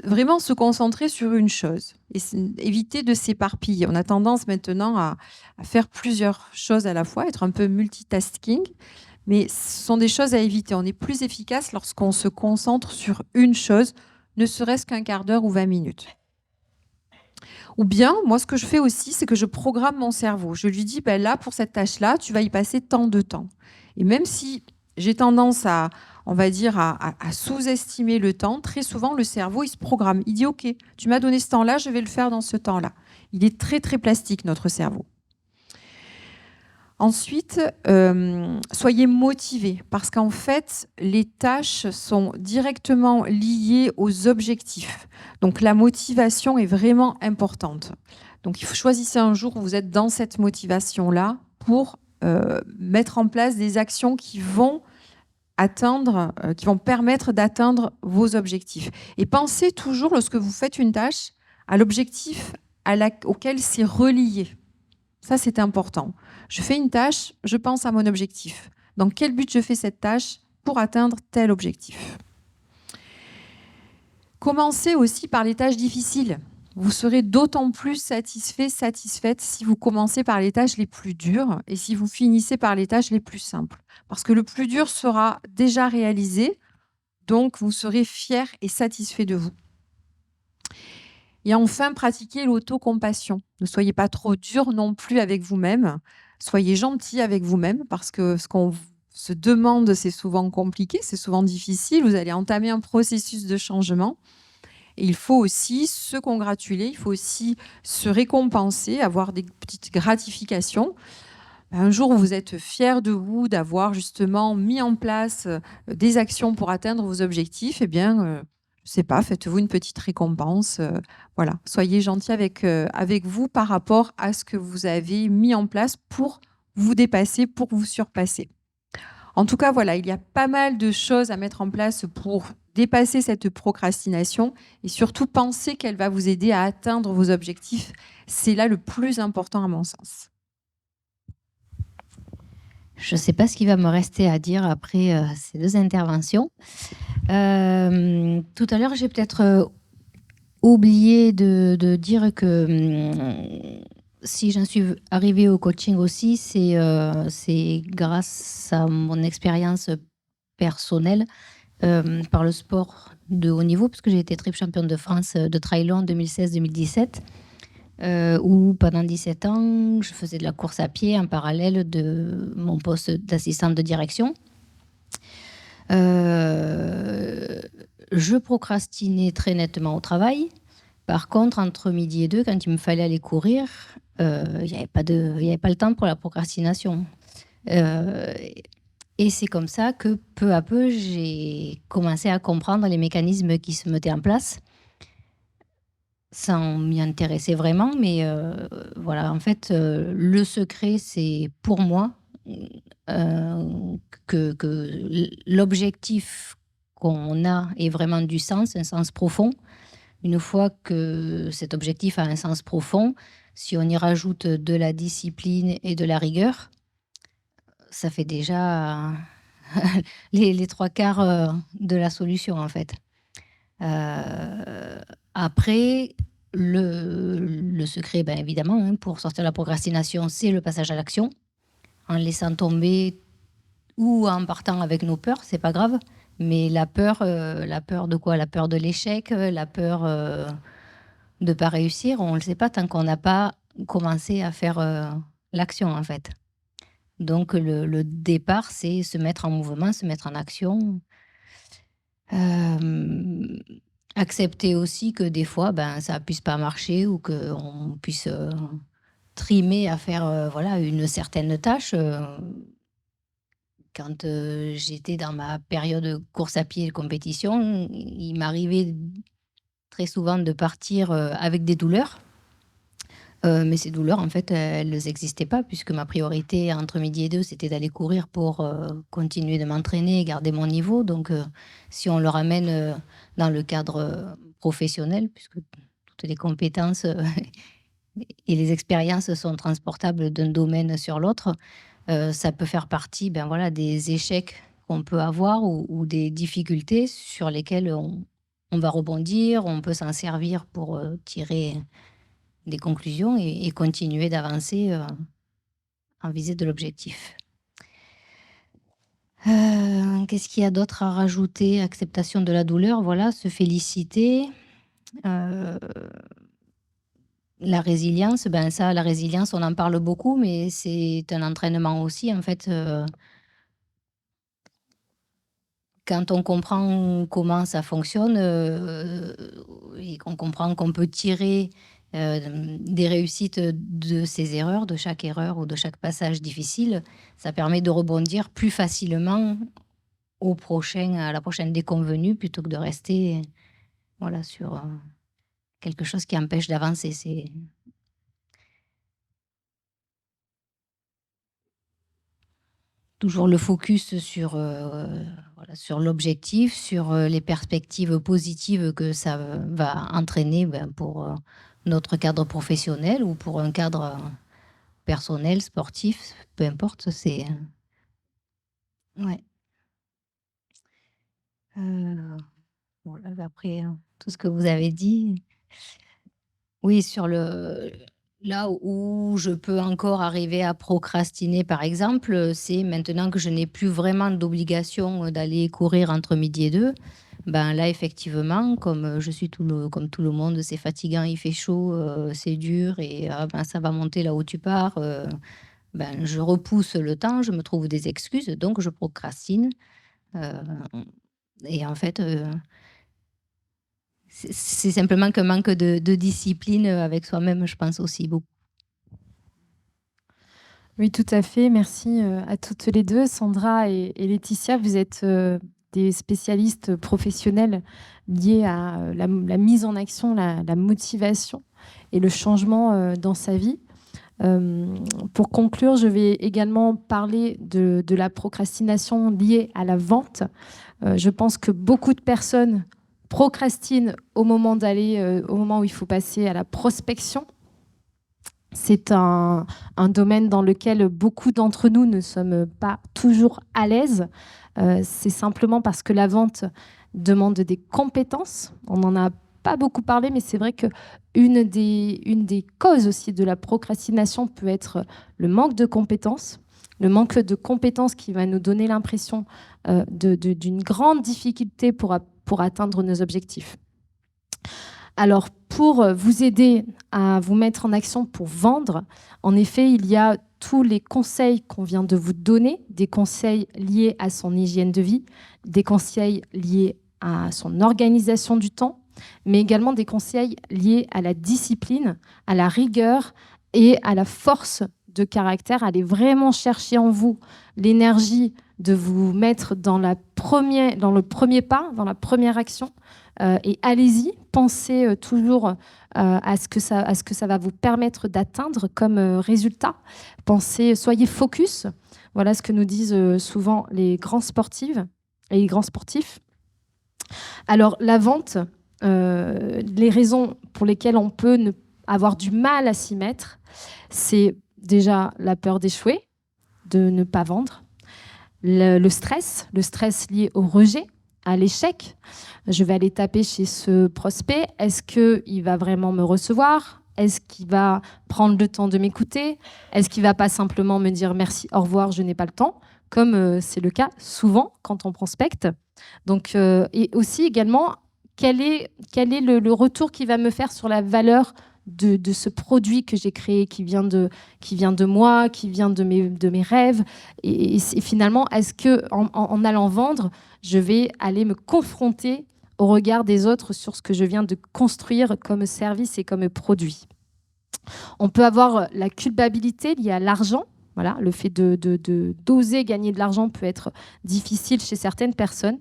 S2: vraiment se concentrer sur une chose et éviter de s'éparpiller. On a tendance maintenant à faire plusieurs choses à la fois, être un peu multitasking, mais ce sont des choses à éviter. On est plus efficace lorsqu'on se concentre sur une chose, ne serait-ce qu'un quart d'heure ou 20 minutes. Ou bien, moi, ce que je fais aussi, c'est que je programme mon cerveau. Je lui dis, ben là, pour cette tâche-là, tu vas y passer tant de temps. Et même si j'ai tendance à, on va dire, à sous-estimer le temps, très souvent, le cerveau, il se programme. Il dit, OK, tu m'as donné ce temps-là, je vais le faire dans ce temps-là. Il est très, très plastique, notre cerveau. Ensuite, soyez motivés parce qu'en fait, les tâches sont directement liées aux objectifs. Donc, la motivation est vraiment importante. Donc, il faut choisir un jour où vous êtes dans cette motivation-là pour mettre en place des actions qui vont permettre d'atteindre vos objectifs. Et pensez toujours, lorsque vous faites une tâche, à l'objectif auquel c'est relié. Ça, c'est important. Je fais une tâche, je pense à mon objectif. Dans quel but je fais cette tâche pour atteindre tel objectif? Commencez aussi par les tâches difficiles. Vous serez d'autant plus satisfaite si vous commencez par les tâches les plus dures et si vous finissez par les tâches les plus simples. Parce que le plus dur sera déjà réalisé, donc vous serez fier et satisfait de vous. Et enfin, pratiquez l'autocompassion. Ne soyez pas trop dur non plus avec vous-même. Soyez gentil avec vous-même parce que ce qu'on se demande, c'est souvent compliqué, c'est souvent difficile. Vous allez entamer un processus de changement. Et il faut aussi se congratuler, il faut aussi se récompenser, avoir des petites gratifications. Un jour où vous êtes fier de vous, d'avoir justement mis en place des actions pour atteindre vos objectifs, eh bien, je ne sais pas, faites-vous une petite récompense. Voilà, soyez gentil avec vous par rapport à ce que vous avez mis en place pour vous dépasser, pour vous surpasser. En tout cas, voilà, il y a pas mal de choses à mettre en place pour dépasser cette procrastination et surtout penser qu'elle va vous aider à atteindre vos objectifs. C'est là le plus important à mon sens.
S3: Je ne sais pas ce qu'il va me rester à dire après ces 2 interventions. Tout à l'heure, j'ai peut-être oublié de dire que si j'en suis arrivée au coaching aussi, c'est grâce à mon expérience personnelle par le sport de haut niveau, parce que j'ai été triple championne de France de trail long en 2016-2017. Où pendant 17 ans, je faisais de la course à pied en parallèle de mon poste d'assistante de direction. Je procrastinais très nettement au travail. Par contre, entre midi et 2, quand il me fallait aller courir, il n'y avait pas le temps pour la procrastination. Et c'est comme ça que peu à peu, j'ai commencé à comprendre les mécanismes qui se mettaient en place, sans m'y intéresser vraiment. Mais voilà, en fait, le secret, c'est pour moi que l'objectif qu'on a ait vraiment du sens, un sens profond. Une fois que cet objectif a un sens profond, si on y rajoute de la discipline et de la rigueur, ça fait déjà les 3/4 de la solution, en fait. Après, le secret, ben évidemment, hein, pour sortir de la procrastination, c'est le passage à l'action, en laissant tomber ou en partant avec nos peurs, c'est pas grave. Mais la peur de quoi? La peur de l'échec, la peur de pas réussir, on le sait pas tant qu'on n'a pas commencé à faire l'action, en fait. Donc le départ, c'est se mettre en mouvement, se mettre en action. Hem, Accepter aussi que des fois, ben, ça puisse pas marcher ou qu'on puisse trimer à faire voilà, une certaine tâche. Quand j'étais dans ma période course à pied et compétition, il m'arrivait très souvent de partir avec des douleurs. Mais ces douleurs, en fait, elles n'existaient pas puisque ma priorité entre midi et 2, c'était d'aller courir pour continuer de m'entraîner et garder mon niveau. Donc, si on le ramène dans le cadre professionnel, puisque toutes les compétences et les expériences sont transportables d'un domaine sur l'autre, ça peut faire partie, ben voilà, des échecs qu'on peut avoir ou des difficultés sur lesquelles on va rebondir, on peut s'en servir pour tirer des conclusions et continuer d'avancer en visée de l'objectif. Qu'est-ce qu'il y a d'autre à rajouter? Acceptation de la douleur, voilà, se féliciter. Euh, la résilience, ben ça, la résilience, on en parle beaucoup, mais c'est un entraînement aussi, en fait. Quand on comprend comment ça fonctionne et qu'on comprend qu'on peut tirer des réussites de ces erreurs, de chaque erreur ou de chaque passage difficile, ça permet de rebondir plus facilement à la prochaine déconvenue plutôt que de rester voilà, sur quelque chose qui empêche d'avancer. C'est toujours le focus sur, voilà, sur l'objectif, sur les perspectives positives que ça va entraîner ben, pour notre cadre professionnel ou pour un cadre personnel, sportif, peu importe. C'est ouais. Voilà, après tout ce que vous avez dit. Oui, sur le là où je peux encore arriver à procrastiner, par exemple, c'est maintenant que je n'ai plus vraiment d'obligation, d'aller courir entre midi et 2. Ben, là, effectivement, comme, je suis comme tout le monde, c'est fatigant, il fait chaud, c'est dur et ah ben, ça va monter là où tu pars, ben, je repousse le temps, je me trouve des excuses, donc je procrastine, heu et en fait, c'est simplement qu'un manque de discipline, avec soi-même, je pense aussi beaucoup.
S1: Oui, tout à fait. Merci à toutes les deux. Sandra et Laetitia, vous êtes des spécialistes professionnels liés à la mise en action, la motivation et le changement dans sa vie. Pour conclure, je vais également parler de la procrastination liée à la vente. Je pense que beaucoup de personnes procrastinent au moment où il faut passer à la prospection. C'est un domaine dans lequel beaucoup d'entre nous ne sommes pas toujours à l'aise. C'est simplement parce que la vente demande des compétences. On n'en a pas beaucoup parlé, mais c'est vrai qu'une des causes aussi de la procrastination peut être le manque de compétences. Le manque de compétences qui va nous donner l'impression d'une grande difficulté pour atteindre nos objectifs. Alors, pour vous aider à vous mettre en action pour vendre, en effet, il y a tous les conseils qu'on vient de vous donner, des conseils liés à son hygiène de vie, des conseils liés à son organisation du temps, mais également des conseils liés à la discipline, à la rigueur et à la force de caractère. Allez vraiment chercher en vous l'énergie de vous mettre dans le premier pas, dans la première action. Et allez-y, pensez toujours à ce que ça va vous permettre d'atteindre comme résultat. Soyez focus. Voilà ce que nous disent souvent les grands sportifs et les grands sportifs. Alors, la vente, les raisons pour lesquelles on peut avoir du mal à s'y mettre, c'est déjà la peur d'échouer, de ne pas vendre, le stress lié au rejet, à l'échec. Je vais aller taper chez ce prospect. Est-ce qu'il va vraiment me recevoir? Est-ce qu'il va prendre le temps de m'écouter? Est-ce qu'il ne va pas simplement me dire merci, au revoir, je n'ai pas le temps, comme c'est le cas souvent quand on prospecte. Donc, et aussi également, quel est le retour qu'il va me faire sur la valeur de ce produit que j'ai créé, qui vient de moi, qui vient de mes rêves. Et finalement, est-ce qu'en allant vendre, je vais aller me confronter au regard des autres sur ce que je viens de construire comme service et comme produit? On peut avoir la culpabilité liée à l'argent. Voilà, le fait d'oser gagner de l'argent peut être difficile chez certaines personnes.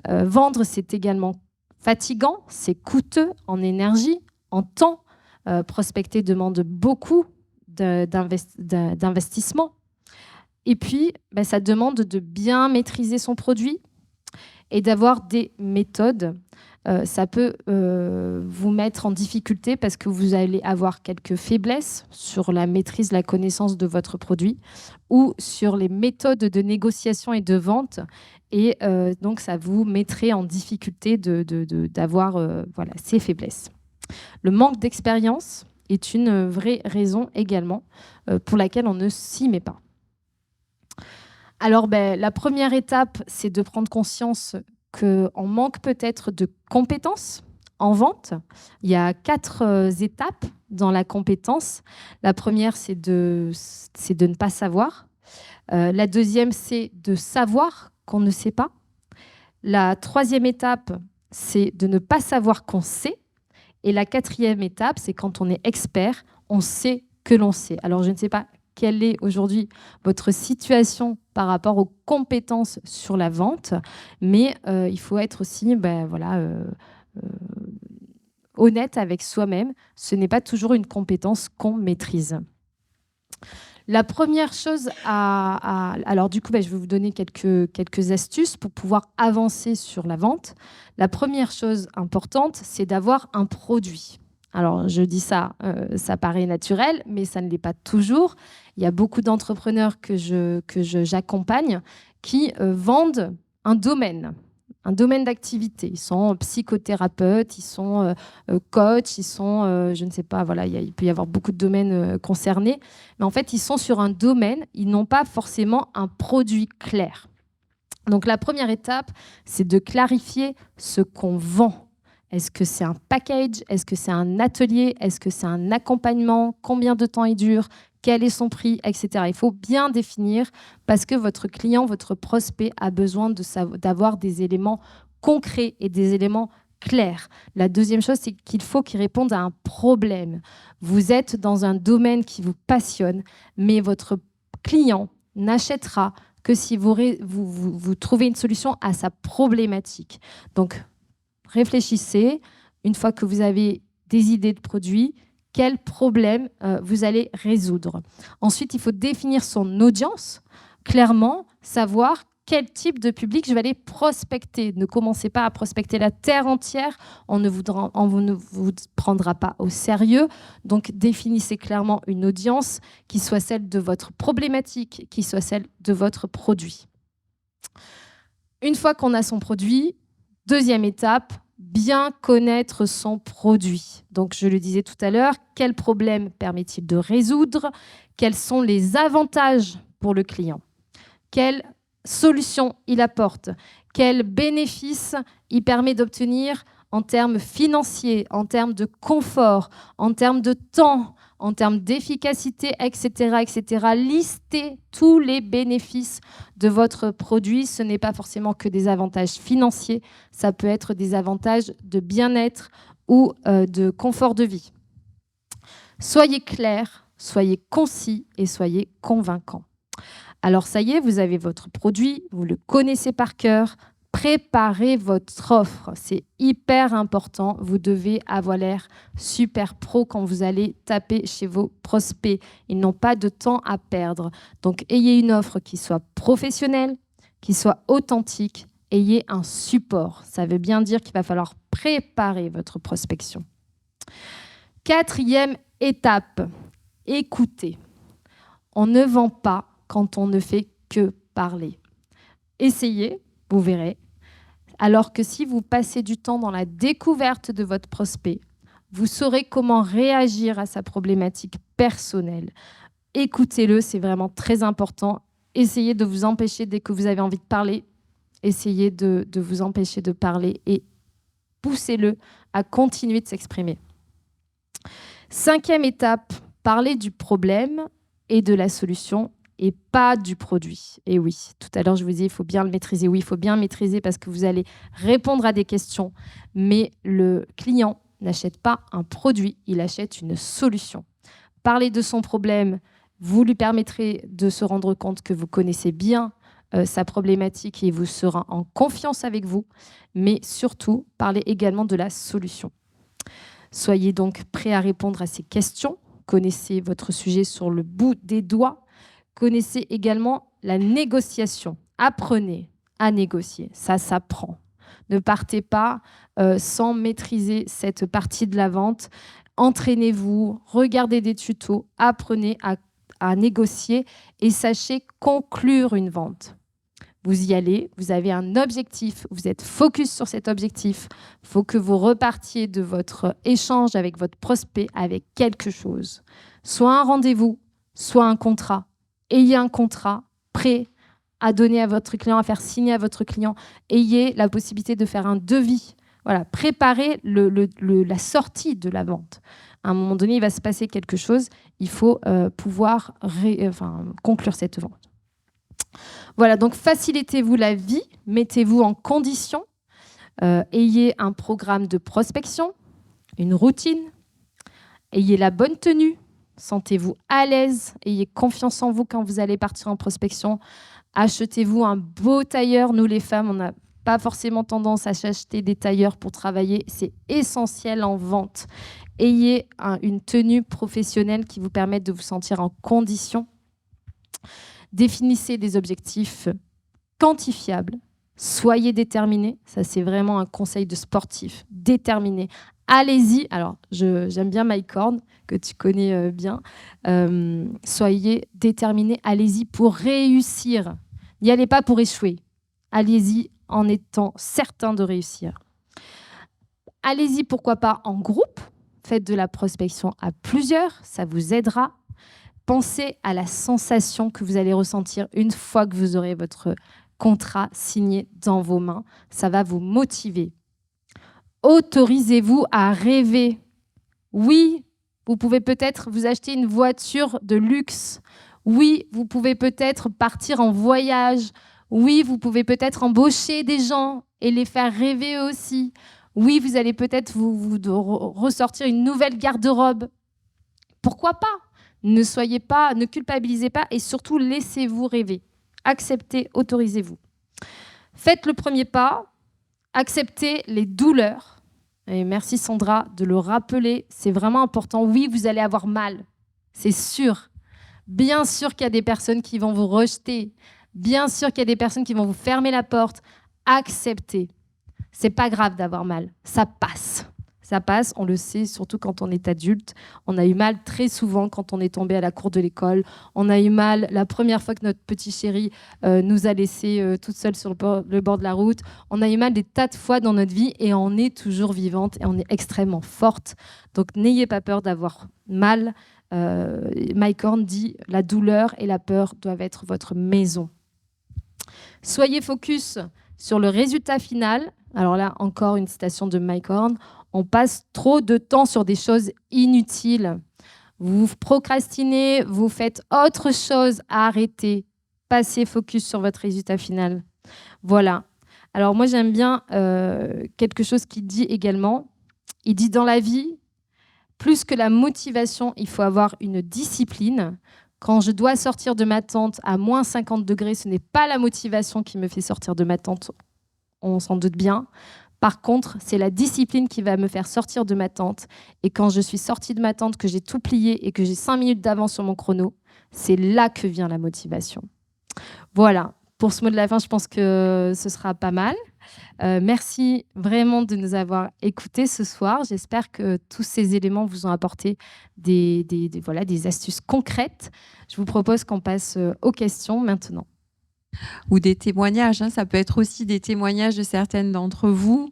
S1: Vendre, c'est également fatigant, c'est coûteux en énergie, en temps. Prospecter demande beaucoup d'investissement. Et puis, ça demande de bien maîtriser son produit et d'avoir des méthodes. Ça peut vous mettre en difficulté parce que vous allez avoir quelques faiblesses sur la maîtrise, la connaissance de votre produit ou sur les méthodes de négociation et de vente. Et donc, ça vous mettrait en difficulté d'avoir ces faiblesses. Le manque d'expérience est une vraie raison également pour laquelle on ne s'y met pas. Alors, la première étape, c'est de prendre conscience qu'on manque peut-être de compétences en vente. Il y a 4 étapes dans la compétence. La première, c'est de ne pas savoir. La deuxième, c'est de savoir qu'on ne sait pas. La troisième étape, c'est de ne pas savoir qu'on sait. Et la quatrième étape, c'est quand on est expert, on sait que l'on sait. Alors, je ne sais pas quelle est aujourd'hui votre situation par rapport aux compétences sur la vente, mais il faut être aussi honnête avec soi-même. Ce n'est pas toujours une compétence qu'on maîtrise. La première chose alors du coup, je vais vous donner quelques astuces pour pouvoir avancer sur la vente. La première chose importante, c'est d'avoir un produit. Alors, je dis ça, ça paraît naturel, mais ça ne l'est pas toujours. Il y a beaucoup d'entrepreneurs que j'accompagne qui vendent un domaine d'activité. Ils sont psychothérapeutes, ils sont coachs, ils sont, je ne sais pas, voilà, il peut y avoir beaucoup de domaines concernés. Mais en fait, ils sont sur un domaine, ils n'ont pas forcément un produit clair. Donc, la première étape, c'est de clarifier ce qu'on vend. Est-ce que c'est un package? Est-ce que c'est un atelier? Est-ce que c'est un accompagnement? Combien de temps il dure? Quel est son prix, etc. Il faut bien définir parce que votre client, votre prospect a besoin d'avoir des éléments concrets et des éléments clairs. La deuxième chose, c'est qu'il faut qu'il réponde à un problème. Vous êtes dans un domaine qui vous passionne, mais votre client n'achètera que si vous trouvez une solution à sa problématique. Donc, réfléchissez, une fois que vous avez des idées de produits, quel problème vous allez résoudre. Ensuite, il faut définir son audience, clairement savoir quel type de public je vais aller prospecter. Ne commencez pas à prospecter la terre entière, on ne vous prendra pas au sérieux. Donc définissez clairement une audience qui soit celle de votre problématique, qui soit celle de votre produit. Une fois qu'on a son produit, deuxième étape, bien connaître son produit. Donc, je le disais tout à l'heure, quel problème permet-il de résoudre? Quels sont les avantages pour le client? Quelle solution il apporte? Quels bénéfices il permet d'obtenir en termes financiers, en termes de confort, en termes de temps, en termes d'efficacité, etc., etc. Listez tous les bénéfices de votre produit. Ce n'est pas forcément que des avantages financiers, ça peut être des avantages de bien-être ou de confort de vie. Soyez clair, soyez concis et soyez convaincant. Alors ça y est, vous avez votre produit, vous le connaissez par cœur. Préparez votre offre, c'est hyper important. Vous devez avoir l'air super pro quand vous allez taper chez vos prospects. Ils n'ont pas de temps à perdre. Donc, ayez une offre qui soit professionnelle, qui soit authentique. Ayez un support. Ça veut bien dire qu'il va falloir préparer votre prospection. Quatrième étape, écoutez. On ne vend pas quand on ne fait que parler. Essayez. Vous verrez. Alors que si vous passez du temps dans la découverte de votre prospect, vous saurez comment réagir à sa problématique personnelle. Écoutez-le, c'est vraiment très important. Essayez de vous empêcher, dès que vous avez envie de parler, essayez de vous empêcher de parler et poussez-le à continuer de s'exprimer. Cinquième étape, parler du problème et de la solution et pas du produit. Et oui, tout à l'heure, je vous disais, il faut bien le maîtriser. Oui, il faut bien le maîtriser parce que vous allez répondre à des questions. Mais le client n'achète pas un produit, il achète une solution. Parler de son problème, vous lui permettrez de se rendre compte que vous connaissez bien sa problématique et il vous sera en confiance avec vous. Mais surtout, parlez également de la solution. Soyez donc prêt à répondre à ces questions. Connaissez votre sujet sur le bout des doigts. Connaissez également la négociation. Apprenez à négocier. Ça s'apprend. Ne partez pas sans maîtriser cette partie de la vente. Entraînez-vous, regardez des tutos, apprenez à négocier et sachez conclure une vente. Vous y allez, vous avez un objectif, vous êtes focus sur cet objectif. Il faut que vous repartiez de votre échange avec votre prospect avec quelque chose. Soit un rendez-vous, soit un contrat. Ayez un contrat prêt à donner à votre client, à faire signer à votre client. Ayez la possibilité de faire un devis. Voilà, préparez la sortie de la vente. À un moment donné, il va se passer quelque chose. Il faut pouvoir conclure cette vente. Voilà, donc facilitez-vous la vie, mettez-vous en condition, ayez un programme de prospection, une routine, ayez la bonne tenue, sentez-vous à l'aise, ayez confiance en vous quand vous allez partir en prospection, achetez-vous un beau tailleur. Nous les femmes, on n'a pas forcément tendance à s'acheter des tailleurs pour travailler, c'est essentiel en vente. Ayez une tenue professionnelle qui vous permette de vous sentir en condition. Définissez des objectifs quantifiables. Soyez déterminés. Ça, c'est vraiment un conseil de sportif. Déterminé. Allez-y. Alors, j'aime bien Mike Horn, que tu connais bien. Soyez déterminés. Allez-y pour réussir. N'y allez pas pour échouer. Allez-y en étant certain de réussir. Allez-y, pourquoi pas, en groupe. Faites de la prospection à plusieurs. Ça vous aidera. Pensez à la sensation que vous allez ressentir une fois que vous aurez votre contrat signé dans vos mains. Ça va vous motiver. Autorisez-vous à rêver. Oui, vous pouvez peut-être vous acheter une voiture de luxe. Oui, vous pouvez peut-être partir en voyage. Oui, vous pouvez peut-être embaucher des gens et les faire rêver eux aussi. Oui, vous allez peut-être vous ressortir une nouvelle garde-robe. Pourquoi pas ? Ne culpabilisez pas et surtout laissez-vous rêver. Acceptez, autorisez-vous. Faites le premier pas, acceptez les douleurs. Et merci Sandra de le rappeler, c'est vraiment important. Oui, vous allez avoir mal, c'est sûr. Bien sûr qu'il y a des personnes qui vont vous rejeter. Bien sûr qu'il y a des personnes qui vont vous fermer la porte. Acceptez. C'est pas grave d'avoir mal. Ça passe. Ça passe, on le sait, surtout quand on est adulte. On a eu mal très souvent quand on est tombé à la cour de l'école. On a eu mal la première fois que notre petit chéri nous a laissés toute seule sur le bord de la route. On a eu mal des tas de fois dans notre vie et on est toujours vivante et on est extrêmement forte. Donc n'ayez pas peur d'avoir mal. Mike Horn dit « La douleur et la peur doivent être votre maison ». Soyez focus sur le résultat final. Alors là, encore une citation de Mike Horn. On passe trop de temps sur des choses inutiles. Vous procrastinez, vous faites autre chose. Arrêtez. Passez focus sur votre résultat final. Voilà. Alors moi, j'aime bien quelque chose qu'il dit également. Il dit dans la vie, plus que la motivation, il faut avoir une discipline. Quand je dois sortir de ma tente à moins 50 degrés, ce n'est pas la motivation qui me fait sortir de ma tente. On s'en doute bien. Par contre, c'est la discipline qui va me faire sortir de ma tente. Et quand je suis sortie de ma tente, que j'ai tout plié et que j'ai 5 minutes d'avance sur mon chrono, c'est là que vient la motivation. Voilà. Pour ce mot de la fin, je pense que ce sera pas mal. Merci vraiment de nous avoir écoutés ce soir. J'espère que tous ces éléments vous ont apporté des astuces concrètes. Je vous propose qu'on passe aux questions maintenant.
S2: Ou des témoignages. Ça peut être aussi des témoignages de certaines d'entre vous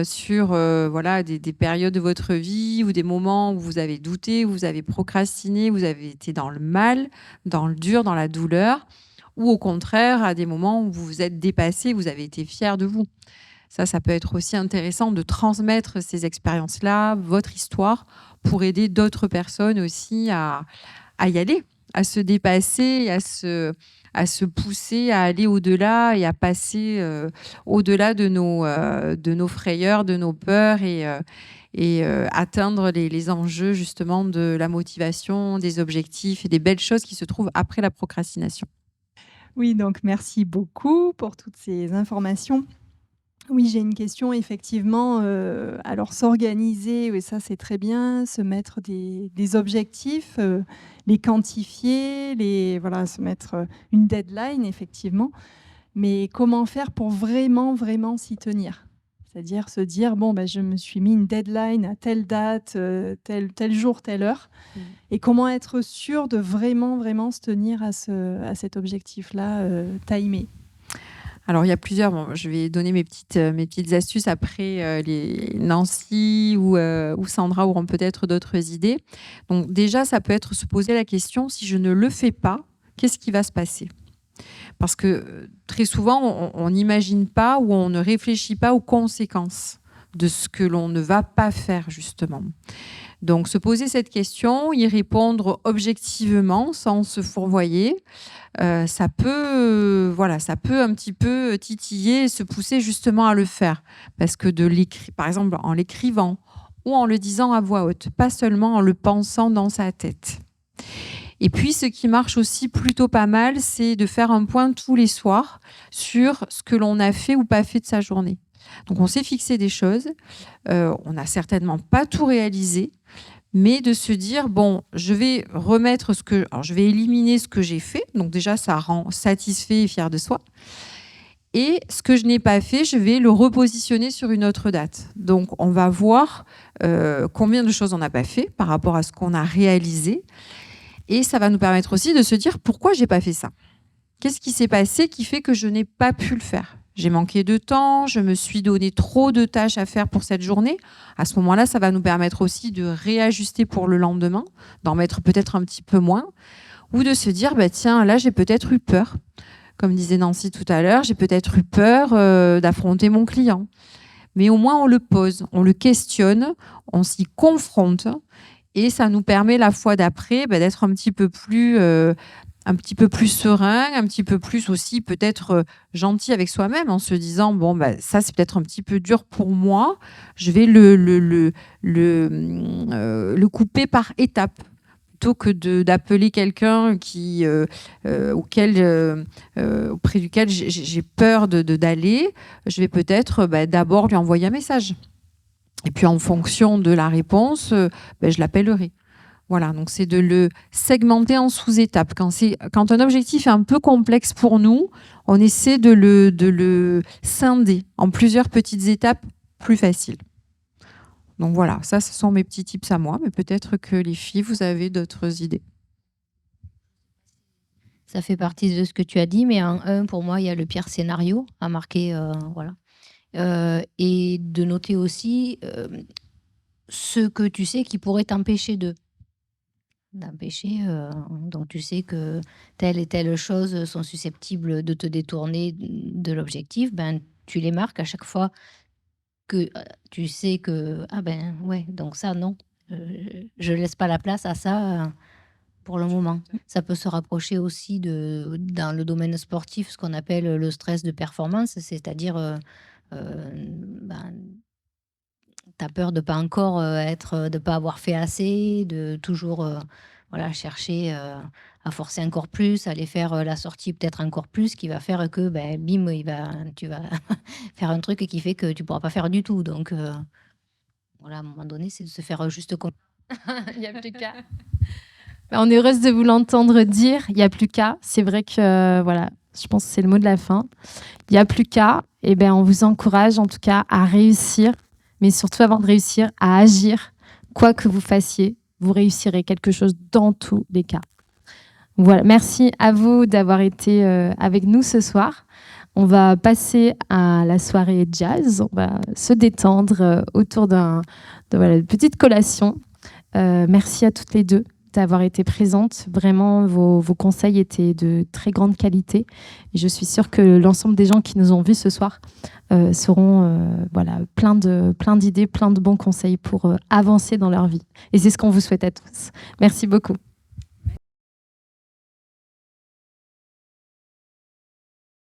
S2: sur des périodes de votre vie ou des moments où vous avez douté, où vous avez procrastiné, vous avez été dans le mal, dans le dur, dans la douleur, ou au contraire, à des moments où vous vous êtes dépassé, vous avez été fier de vous. Ça peut être aussi intéressant de transmettre ces expériences-là, votre histoire, pour aider d'autres personnes aussi à y aller, à se dépasser, à se pousser, à aller au-delà et à passer au-delà de nos frayeurs, de nos peurs et atteindre les enjeux justement de la motivation, des objectifs et des belles choses qui se trouvent après la procrastination.
S4: Oui, donc merci beaucoup pour toutes ces informations. Oui, j'ai une question, effectivement. Alors, s'organiser, oui, ça, c'est très bien. Se mettre des objectifs, les quantifier, se mettre une deadline, effectivement. Mais comment faire pour vraiment, vraiment s'y tenir? C'est-à-dire se dire, je me suis mis une deadline à telle date, tel jour, telle heure. Et comment être sûr de vraiment, vraiment se tenir à cet objectif-là timé?
S2: Alors, il y a plusieurs. Je vais donner mes petites astuces. Après, Nancy ou Sandra auront peut-être d'autres idées. Donc, déjà, ça peut être se poser la question, si je ne le fais pas, qu'est-ce qui va se passer? Parce que très souvent, on n'imagine pas ou on ne réfléchit pas aux conséquences de ce que l'on ne va pas faire, justement. Donc, se poser cette question, y répondre objectivement, sans se fourvoyer, ça peut un petit peu titiller et se pousser justement à le faire. Parce que par exemple, en l'écrivant ou en le disant à voix haute, pas seulement en le pensant dans sa tête. Et puis, ce qui marche aussi plutôt pas mal, c'est de faire un point tous les soirs sur ce que l'on a fait ou pas fait de sa journée. Donc, on s'est fixé des choses, on n'a certainement pas tout réalisé, mais de se dire, je vais je vais éliminer ce que j'ai fait. Donc déjà, ça rend satisfait et fier de soi. Et ce que je n'ai pas fait, je vais le repositionner sur une autre date. Donc, on va voir combien de choses on n'a pas fait par rapport à ce qu'on a réalisé. Et ça va nous permettre aussi de se dire, pourquoi je n'ai pas fait ça? Qu'est-ce qui s'est passé qui fait que je n'ai pas pu le faire? J'ai manqué de temps, je me suis donné trop de tâches à faire pour cette journée. À ce moment-là, ça va nous permettre aussi de réajuster pour le lendemain, d'en mettre peut-être un petit peu moins, ou de se dire, tiens, là, j'ai peut-être eu peur. Comme disait Nancy tout à l'heure, j'ai peut-être eu peur d'affronter mon client. Mais au moins, on le pose, on le questionne, on s'y confronte, et ça nous permet la fois d'après d'être un petit peu plus serein, un petit peu plus aussi peut-être gentil avec soi-même en se disant ça c'est peut-être un petit peu dur pour moi, je vais le couper par étapes plutôt que d'appeler quelqu'un auprès duquel j'ai peur d'aller. Je vais peut-être d'abord lui envoyer un message et puis en fonction de la réponse je l'appellerai. Voilà, donc c'est de le segmenter en sous-étapes. Quand un objectif est un peu complexe pour nous, on essaie de le scinder en plusieurs petites étapes plus faciles. Donc voilà, ça, ce sont mes petits tips à moi, mais peut-être que les filles, vous avez d'autres idées.
S3: Ça fait partie de ce que tu as dit, mais en 1, pour moi, il y a le pire scénario à marquer, voilà. Et de noter aussi, ce que tu sais qui pourrait t'empêcher d'empêcher, donc tu sais que telle et telle chose sont susceptibles de te détourner de l'objectif, ben, tu les marques à chaque fois que, tu sais que: «Ah ben, ouais, donc ça non, je laisse pas la place à ça, pour le moment». Ça peut se rapprocher aussi dans le domaine sportif, ce qu'on appelle le stress de performance, c'est-à-dire, ben, tu as peur de pas encore, de pas avoir fait assez, de toujours, voilà, chercher, à forcer encore plus, à aller faire, la sortie peut-être encore plus, qui va faire que, ben, bim, tu vas faire un truc qui fait que tu pourras pas faire du tout. Donc, voilà, à un moment donné, c'est de se faire, juste con
S1: Il n'y a plus qu'à. On est heureuse de vous l'entendre dire. Il n'y a plus qu'à. C'est vrai que, voilà, je pense que c'est le mot de la fin. Il n'y a plus qu'à. Et ben, on vous encourage en tout cas à réussir, mais surtout avant de réussir, à agir. Quoi que vous fassiez, vous réussirez quelque chose dans tous les cas. Voilà, merci à vous d'avoir été avec nous ce soir. On va passer à la soirée jazz. On va se détendre autour d'une petite collation. Merci à toutes les deux d'avoir été présentes. Vraiment, vos conseils étaient de très grande qualité. Et je suis sûre que l'ensemble des gens qui nous ont vus ce soir seront plein d'idées, plein de bons conseils pour avancer dans leur vie. Et c'est ce qu'on vous souhaite à tous. Merci beaucoup.